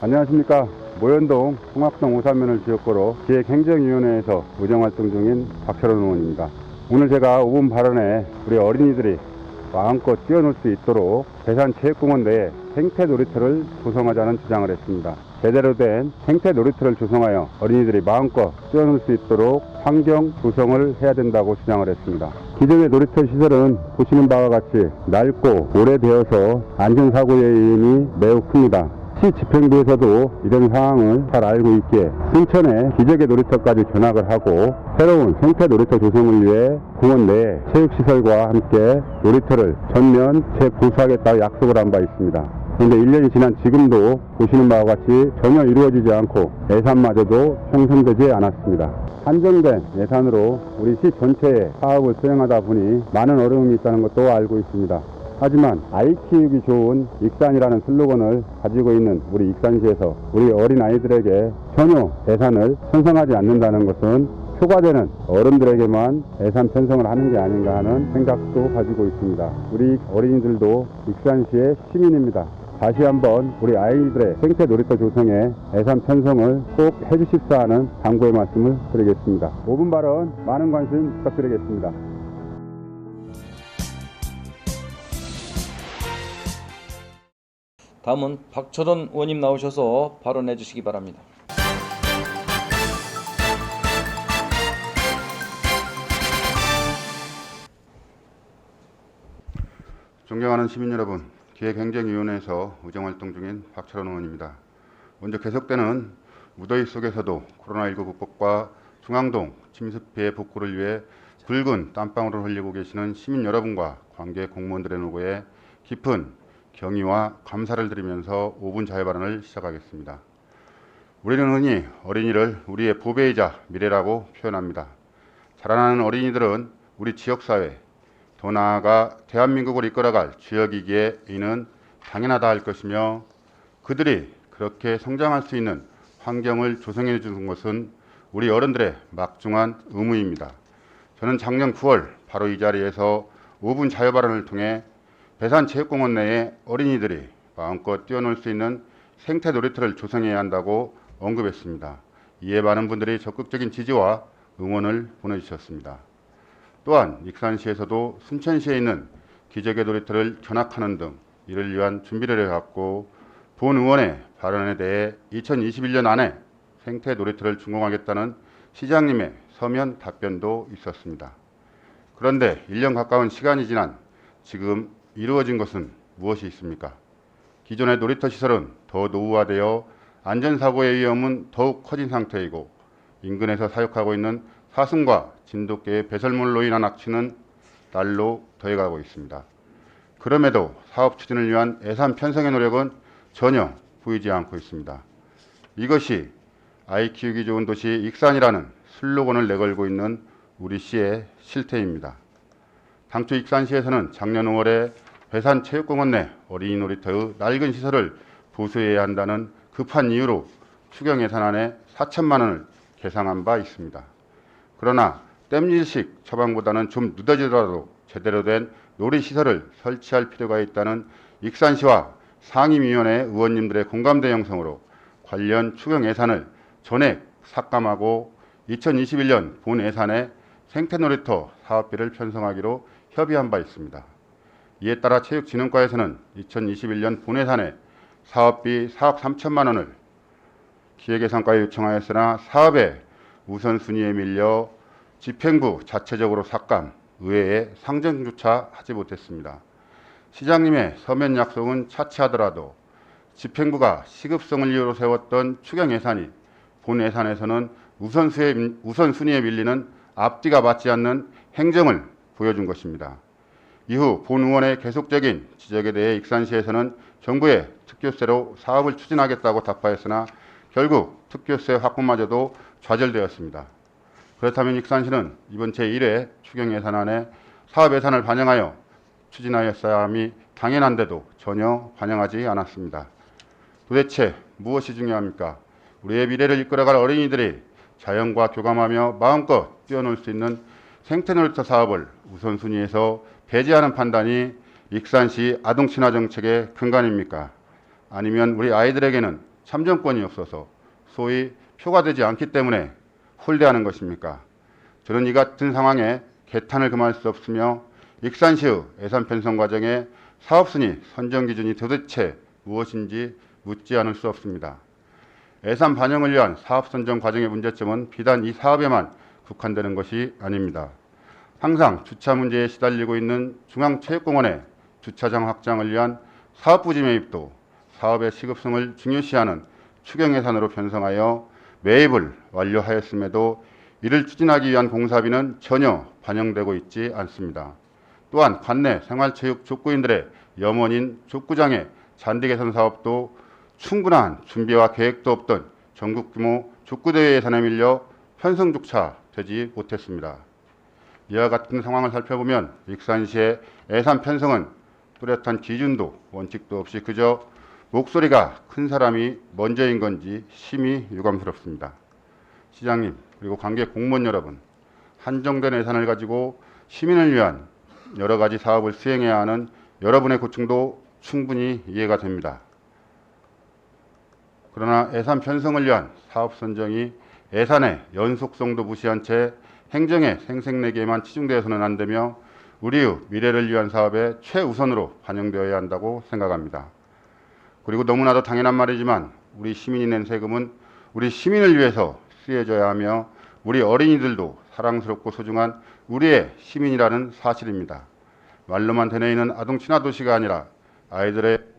안녕하십니까. 모현동 홍학동 오산면을 지역구로 기획행정위원회에서 의정활동 중인 박철원 의원입니다. 오늘 제가 5분 발언에 우리 어린이들이 마음껏 뛰어놀 수 있도록 대산체육공원 내에 생태 놀이터를 조성하자는 주장을 했습니다. 제대로 된 생태 놀이터를 조성하여 어린이들이 마음껏 뛰어놀 수 있도록 환경 조성을 해야 된다고 주장을 했습니다. 기존의 놀이터 시설은 보시는 바와 같이 낡고 오래되어서 안전사고의 위험이 매우 큽니다. 시 집행부에서도 이런 상황을 잘 알고 있기에 순천에 기적의 놀이터까지 견학을 하고 새로운 생태 놀이터 조성을 위해 공원 내에 체육시설과 함께 놀이터를 전면 재보수하겠다고 약속을 한 바 있습니다. 그런데 1년이 지난 지금도 보시는 바와 같이 전혀 이루어지지 않고 예산마저도 형성되지 않았습니다. 한정된 예산으로 우리 시 전체의 사업을 수행하다 보니 많은 어려움이 있다는 것도 알고 있습니다. 하지만 아이 키우기 좋은 익산이라는 슬로건을 가지고 있는 우리 익산시에서 우리 어린 아이들에게 전혀 예산을 편성하지 않는다는 것은 표가 되는 어른들에게만 예산 편성을 하는 게 아닌가 하는 생각도 가지고 있습니다. 우리 어린이들도 익산시의 시민입니다. 다시 한번 우리 아이들의 생태 놀이터 조성에 예산 편성을 꼭 해주십사 하는 당부의 말씀을 드리겠습니다. 5분 발언 많은 관심 부탁드리겠습니다. 다음은 박철원 의원님 나오셔서 발언해 주시기 바랍니다. 존경하는 시민 여러분, 기획행정위원회에서 의정활동 중인 박철원 의원입니다. 먼저 계속되는 무더위 속에서도 코로나19 극복과 중앙동 침수 피해 복구를 위해 붉은 땀방울을 흘리고 계시는 시민 여러분과 관계 공무원들의 노고에 깊은 경의와 감사를 드리면서 5분 자유발언을 시작하겠습니다. 우리는 흔히 어린이를 우리의 보배이자 미래라고 표현합니다. 자라나는 어린이들은 우리 지역사회, 더 나아가 대한민국을 이끌어갈 주역이기에 이는 당연하다 할 것이며 그들이 그렇게 성장할 수 있는 환경을 조성해 주는 것은 우리 어른들의 막중한 의무입니다. 저는 작년 9월 바로 이 자리에서 5분 자유발언을 통해 배산체육공원 내에 어린이들이 마음껏 뛰어놀 수 있는 생태 놀이터를 조성해야 한다고 언급했습니다. 이에 많은 분들이 적극적인 지지와 응원을 보내주셨습니다. 또한 익산시에서도 순천시에 있는 기적의 놀이터를 견학하는 등 이를 위한 준비를 해왔고 본 의원의 발언에 대해 2021년 안에 생태 놀이터를 준공하겠다는 시장님의 서면 답변도 있었습니다. 그런데 1년 가까운 시간이 지난 지금 이루어진 것은 무엇이 있습니까? 기존의 놀이터 시설은 더 노후화되어 안전사고의 위험은 더욱 커진 상태이고 인근에서 사육하고 있는 사슴과 진돗개의 배설물로 인한 악취는 날로 더해가고 있습니다. 그럼에도 사업 추진을 위한 예산 편성의 노력은 전혀 보이지 않고 있습니다. 이것이 아이 키우기 좋은 도시 익산이라는 슬로건을 내걸고 있는 우리 시의 실태입니다. 당초 익산시에서는 작년 5월에 배산체육공원 내 어린이 놀이터의 낡은 시설을 보수해야 한다는 급한 이유로 추경 예산안에 4천만 원을 계상한 바 있습니다. 그러나 땜질식 처방보다는 좀 늦어지더라도 제대로 된 놀이시설을 설치할 필요가 있다는 익산시와 상임위원회 의원님들의 공감대 형성으로 관련 추경 예산을 전액 삭감하고 2021년 본 예산에 생태놀이터 사업비를 편성하기로 협의한 바 있습니다. 이에 따라 체육진흥과에서는 2021년 본 예산에 사업비 4억 3천만 원을 기획예산과에 요청하였으나 사업의 우선순위에 밀려 집행부 자체적으로 삭감, 의회에 상정조차 하지 못했습니다. 시장님의 서면 약속은 차치하더라도 집행부가 시급성을 이유로 세웠던 추경 예산이 본 예산에서는 우선순위에 밀리는 앞뒤가 맞지 않는 행정을 보여준 것입니다. 이후 본 의원의 계속적인 지적에 대해 익산시에서는 정부의 특교세로 사업을 추진하겠다고 답하였으나 결국 특교세 확보마저도 좌절되었습니다. 그렇다면 익산시는 이번 제1회 추경 예산안에 사업 예산을 반영하여 추진하였어야 함이 당연한데도 전혀 반영하지 않았습니다. 도대체 무엇이 중요합니까? 우리의 미래를 이끌어갈 어린이들이 자연과 교감하며 마음껏 뛰어놀 수 있는 생태놀이터 사업을 우선순위에서 배제하는 판단이 익산시 아동친화 정책의 근간입니까? 아니면 우리 아이들에게는 참정권이 없어서 소위 표가 되지 않기 때문에 홀대하는 것입니까? 저는 이 같은 상황에 개탄을 금할 수 없으며 익산시의 예산 편성 과정에 사업순위 선정 기준이 도대체 무엇인지 묻지 않을 수 없습니다. 예산 반영을 위한 사업 선정 과정의 문제점은 비단 이 사업에만 국한되는 것이 아닙니다. 항상 주차 문제에 시달리고 있는 중앙체육공원의 주차장 확장을 위한 사업부지 매입도 사업의 시급성을 중요시하는 추경 예산으로 편성하여 매입을 완료하였음에도 이를 추진하기 위한 공사비는 전혀 반영되고 있지 않습니다. 또한 관내 생활체육 족구인들의 염원인 족구장의 잔디 개선 사업도 충분한 준비와 계획도 없던 전국 규모 족구대회 예산에 밀려 편성조차 되지 못했습니다. 이와 같은 상황을 살펴보면 익산시의 예산 편성은 뚜렷한 기준도 원칙도 없이 그저 목소리가 큰 사람이 먼저인 건지 심히 유감스럽습니다. 시장님 그리고 관계 공무원 여러분, 한정된 예산을 가지고 시민을 위한 여러 가지 사업을 수행해야 하는 여러분의 고충도 충분히 이해가 됩니다. 그러나 예산 편성을 위한 사업 선정이 예산의 연속성도 무시한 채 행정의 생색내기에만 치중되어서는 안 되며 우리의 미래를 위한 사업에 최우선으로 반영되어야 한다고 생각합니다. 그리고 너무나도 당연한 말이지만 우리 시민이 낸 세금은 우리 시민을 위해서 쓰여져야 하며 우리 어린이들도 사랑스럽고 소중한 우리의 시민이라는 사실입니다. 말로만 되뇌이는 아동 친화 도시가 아니라 아이들의